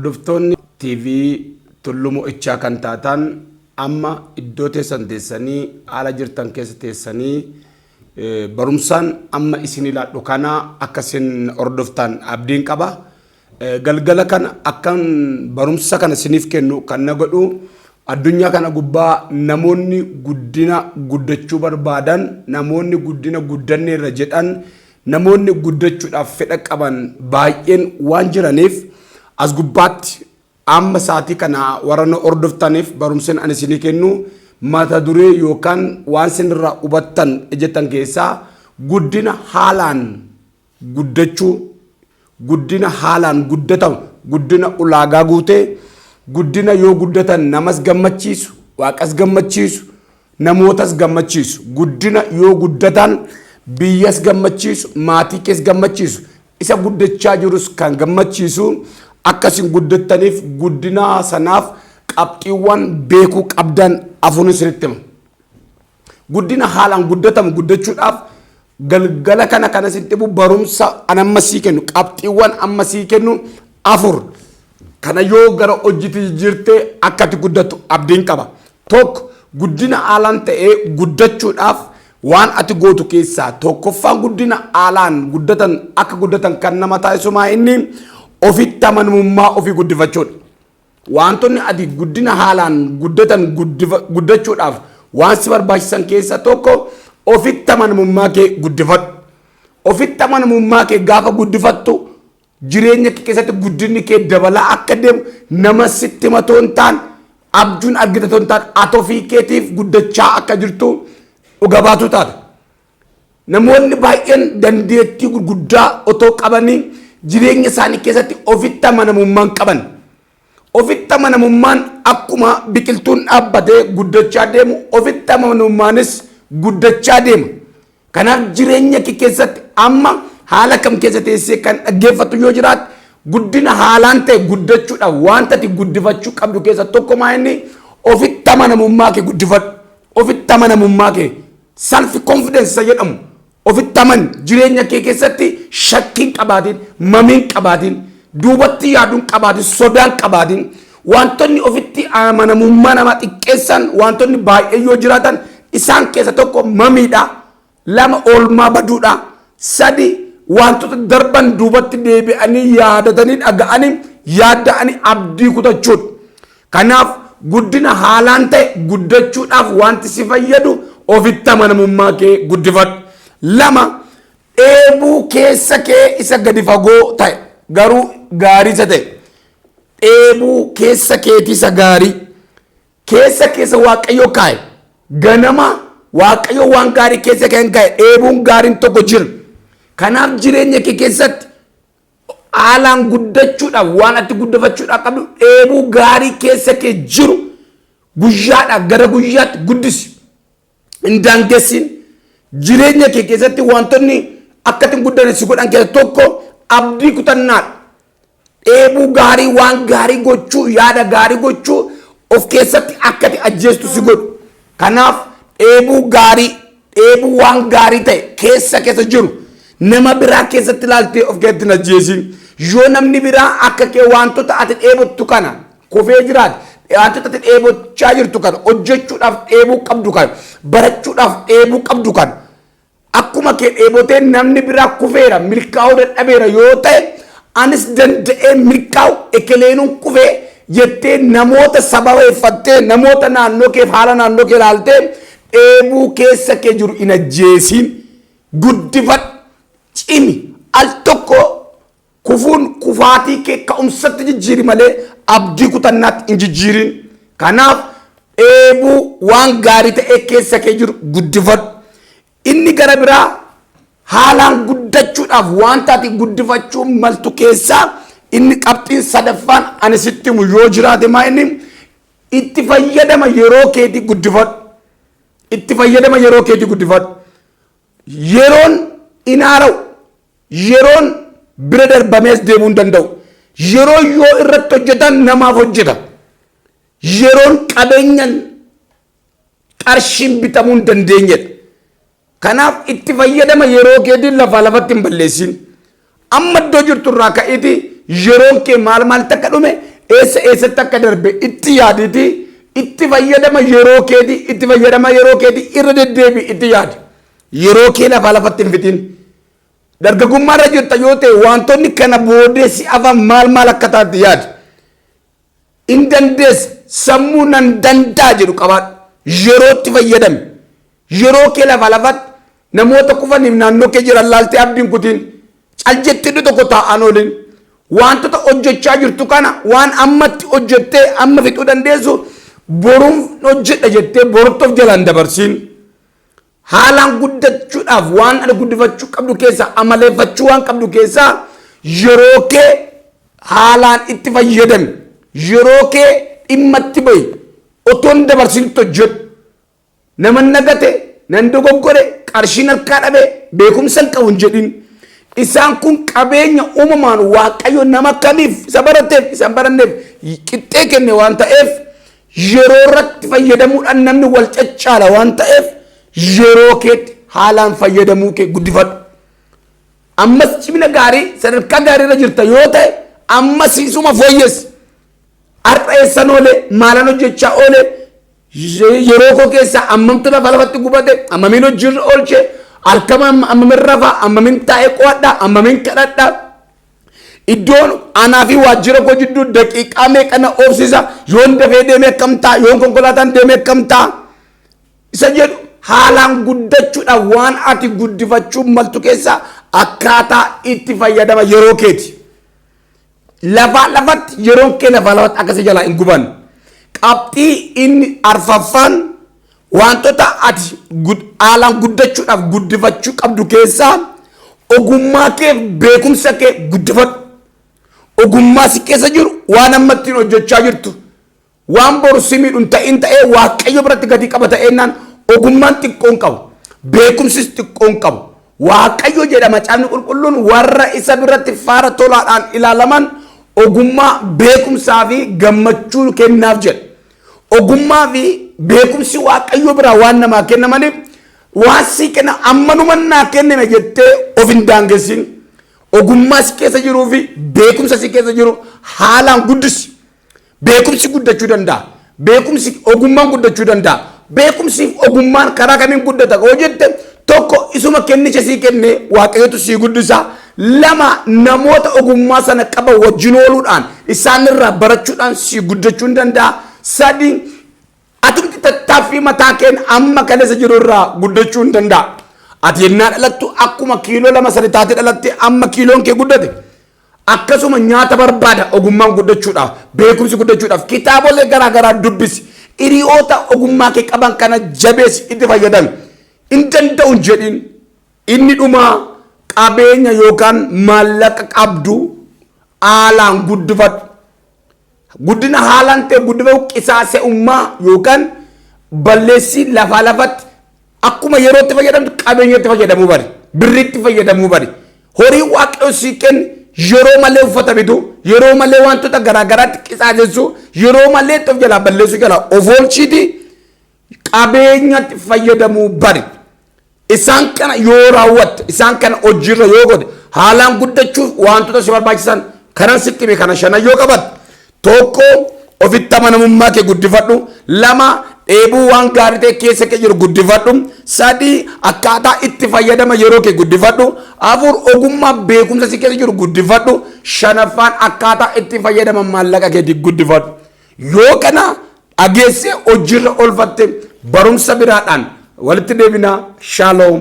Hordoftoonni TV Tullumoo Ichaa kan taatan amma iddoo teessan teessanii haala jirtan keessa teessanii barumsaan amma isin ilaadhu kana akkasin hordoftan abdiin qaba. Galgala kana akkan barumsa kana isiniif kennu kan na godhu addunyaa kana gubbaa namoonni guddina guddachuu barbaadan, namoonni guddina guddanne irra jedhan, namoonni guddachuudhaaf fedha qaban baay'een waan jiraniif as gubbaatti amma saatii kana warra na hordoftaniif barumsaan ani isinii kennu mata duree yookaan waan isinirraa hubattan ejjetan keessaa guddina haalaan guddachuu, guddina haalaan guddatamu, guddina ulaagaa guutee, guddina yoo guddatan namas gammachiisu, waaqas gammachiisu, namootas gammachiisu, guddina yoo guddatan biyyas gammachiisu, maatii kees gammachiisu, isa guddachaa jirus kan gammachiisu akkasin guddataniif guddina sanaaf qabxiiwwan beekuu qabdan afuun isinitti hima. Guddina haalaan guddatamu guddachuudhaaf galgala kana kana sitti barumsa anamma sii kennu qabxiiwwan amma sii kennu afur kana yoo gara hojii jirte akkati guddatu abdiin qaba. Tokko guddina haalaan ta'ee guddachuudhaaf waan ati gootu keessaa tokkoffaan guddina haalaan guddatan akka guddatan kan nama taasisumaa inni ofitti amanamummaa ofii guddifachuudha. Wantoonni ati guddina haalaan guddatan guddachuudhaaf waan si barbaachisan keessaa tokko ofitti amanamummaa kee guddifadhu. Ofitti amanamummaa kee gaafa guddifattu jireenya kee keessatti guddinni kee dabalaa akka deemu nama sitti himatoo hin taane abjuun argitatoo hin taane ati ofii keetiif guddachaa akka jirtu dhuga baatu taata. Namoonni baay'een dandeettii gurguddaa otoo qabanii jireenya isaanii keessatti ofitti amanamummaan qaban. Ofitti amanamummaan akkuma biqiltuun dhaabbatee guddachaa deemu ofitti amanamummaanis guddachaa deema. Kanaaf jireenya kee keessatti amma haala kam keessa teessee kan dhaggeeffattu yoo jiraate guddina haalaan ta'e guddachuudhaaf wanta ati guddifachuu qabdu keessa tokko inni ofitti amanamummaa kee guddifadhu. Ofitti amanamummaa kee self confidence jedhamu ofitti aman jireenya kee keessatti shakkiin qabaatiin, mamiin qabaatiin, duubatti yaaduun qabaatiin, sodaan qabaatiin wantoonni ofitti amanamummaa nama xiqqeessan wantoonni baay'ee yoo jiraatan isaan keessa tokko mamiidha, lama oolmaa baduudha, sadi wantoota darban duubatti deebi'anii yaadatanii dhaga'anii yaadda'anii abdii kutachuudha. Kanaaf guddina haalaan ta'e guddachuudhaaf wanti si fayyadu ofitti amanamummaa kee guddifadhu. Lama dheebuu keessa kee isa gadi fagoo ta'e garuu gaarii isa ta'e dheebuu keessa keetii isa gaarii keessa waaqayyo kaa'e ganama waaqayyo waan gaarii keessa kee kaa'e dheebuun gaariin tokko jira. Kanaaf jireenya kee keessatti haalaan guddachuudhaaf waan ati guddifachuudhaaf qabdu dheebuu gaarii keessa kee jiru guyyaadhaa gara guyyaatti guddisi. Hin daangessin. Jireenya kee keessatti wantoonni akkatiin guddanne si godhan keessa tokko abdii kutannaadha. Dheebuu gaarii waan gaarii gochuu yaada gaarii gochuu of keessatti akkati ajjeestu si godhu. Kanaaf dheebuu gaarii dheebuu waan gaarii ta'e keessa jiru nama biraa keessatti ilaaltee of keessatti hin ajjeesin. Yoo namni biraa akka kee wantoota ati dheebottu kana kufee jiraate wantoota ati dheebochaa jirtu kana hojjechuudhaaf dheebuu qabdu kana barachuudhaaf dheebuu qabdu kana akkuma kee dheebotee namni biraa kufeera milkaa'uu dadhabeera yoo ta'e anis danda'ee milkaa'u ekeleenuun kufee jettee namoota sababeeffattee namoota naannoo kee haala naannoo kee ilaaltee dheebuu keessa kee jiru hin ajjeesin. Guddifadhu, cimi, al tokko kufuun kufaatii kee ka'umsatti jijjiiri malee abdii kutannaatti hin jijjiirin. Kanaaf dheebuu waan gaarii ta'e keessa kee jiru guddifadhu. Inni gara biraa haalaan guddachuudhaaf wanta ati guddifachuu maltu keessaa inni qabxiin sadaffaan ani sitti himu yoo jiraate inni itti fayyadama yeroo keetii guddifadhu. Itti fayyadama yeroo keetii guddifadhu. Yeroon inaara'u, yeroon bira darbamees deemuu hin danda'u. Yeroo yoo irratti hojjetan namaaf hojjeta. Yeroon qabeenyan qarshiin bitamuu hin dandeenyedha. Kanaaf itti fayyadama yeroo keetiin lafatti hin balleessin. Amma iddoo jirtu irraa ka'eeti yeroon kee maal takka dhume eessa takka darbe itti yaaditi itti fayyadama yeroo keeti irra deddeebi itti yaadi yeroo kee lafatti hin fitin dargaggummaarra jirta yoo ta'e wantoonni kana boodeessi afaan maal akka taate yaadi in dandeessa sammuu nan danda'a jedhu qabaadhu yerootti fayyadame yeroo kee lafatti namoota kufaniif naannoo kee jiran laaltee abdiin kutiin caljettee tokko taa'an oolin wantoota hojjechaa jirtu kana waan ammatti hojjettee amma fixuu dandeessu boruun hojjedha jettee boruttoof jalaan dabarsiin haalaan guddachuudhaaf waan ana guddifachuu qabdu keessaa amaleeffachuu waan qabdu keessaa yeroo kee haalaan itti fayyadame yeroo kee dhimmatti ba'i otoon dabarsiin hojjedhu nama nagate nan dogoggore qarshiin harkaa dhabe beekumsa hin qabu hin jedhin isaan kun qabeenya uumamaan waaqayyo nama kamiif isa barateef isa hin baranneef qixxee kenne waan ta'eef yeroo irratti fayyadamuudhaan namni wal caccaala waan ta'eef yeroo keetti haalaan fayyadamuu kee guddifadhu ammas cimina gaarii sadarkaa gaarii irra jirta yoo ta'e ammas isuma fooyyessi har'a eessan oole maalan hojjechaa oole yeroo koo keessaa ammamtu lafatti gubate ammamiin hojiirra oolche halkama ammamin rafa ammamin taa'ee qo'adha ammamin kadhadha iddoon anaa fi waajjira koo jidduu daqiiqaa meeqana oobsisa yoon dafee deemee akkam ta'a yoon konkolaataan deemee akkam ta'a isa jedhu haalaan guddachuudhaaf waan ati guddifachuu maltu keessaa akkaataa itti fayyadama yeroo keeti lafatti yeroon kee lafatti akkasii jalaa hin guban qabxii inni arfaffaan wantoota ati haalaan guddachuudhaaf guddifachuu qabdu keessaa ogummaa kee beekumsa kee guddifadhu ogummaa si keessa jiru waan amma ittiin hojjechaa jirtu waan boru si miidhu ta'in ta'ee waaqayyo biratti gadi qaba ta'ennaan ogummaan xiqqoon qabu beekumsis xiqqoon qabu waaqayyo jedha macaafni qulqulluun warra isa biratti faara tolaadhaan ilaalaman ogummaa beekumsaa fi gammachuu kennaaf jedha ogummaa fi beekumsi waaqayyo biraa waan namaa kennamaniif waan si kenna ammanuma naa kenname jettee of hin daangessin ogummaa si keessa jiruu fi beekumsa si keessa jiru haalaan guddisi beekumsi guddachuu danda'a beekumsi ogummaan guddachuu danda'a beekumsi ogummaan karaa kamiin guddata yoo jette tokko isuma kennicha sii kenne waaqayyotu sii guddisa lama namoota ogummaa sana qaban wajjin ooluudhaan isaanirraa barachuudhaan sii guddachuu danda'a sadi atumti tattaaffii mataa keen amma kaleessa jiru irraa guddachuu hin danda'a ati yennaa dhalattu akkuma kiiloo 2 taate dhalatte amma kiiloon kee guddate akkasuma nyaata barbaada ogummaan guddachuudhaaf beekumsi guddachuudhaaf kitaabolee garaagaraa dubbisi hiriyoota ogummaa kee qaban kana jabeessi itti fayyadami hin danda'u jedhin inni dhuma qabeenya yookaan maallaqa qabdu haalaan guddifadhu guddina haalaan ta'e guddifatu qisaasa'ummaa yookaan balleessii lafatti akkuma yerootti fayyadamtu qabeenyatti fayyadamuu bari birritti fayyadamuu bari horii waaqayyo sii kennu yeroo malee uffata bitu yeroo malee wantoota garaagaraatti qisaasessu yeroo malee of jalaa balleessu jalaa of oolchiiti qabeenyatti fayyadamuu bari isaan kana yoo raawwatte isaan kana hojiirra yoo godhe haalaan guddachuuf wantoota si barbaachisan kanan sitti hime kana shanan yoo qabatte tokko ofitti amanamummaa kee guddifadhu lama dheebuu waan gaarii ta'e keessa kee jiru guddifadhu sadi akkaataa itti fayyadama yeroo kee guddifadhu afur ogummaa beekumsa si keessa jiru guddifadhu shanaffaan akkaataa itti fayyadama maallaqa keetii guddifadhu yoo kana dhageessee hojiirra oolfatte barumsa biraadhaan walitti deebina. Shalom.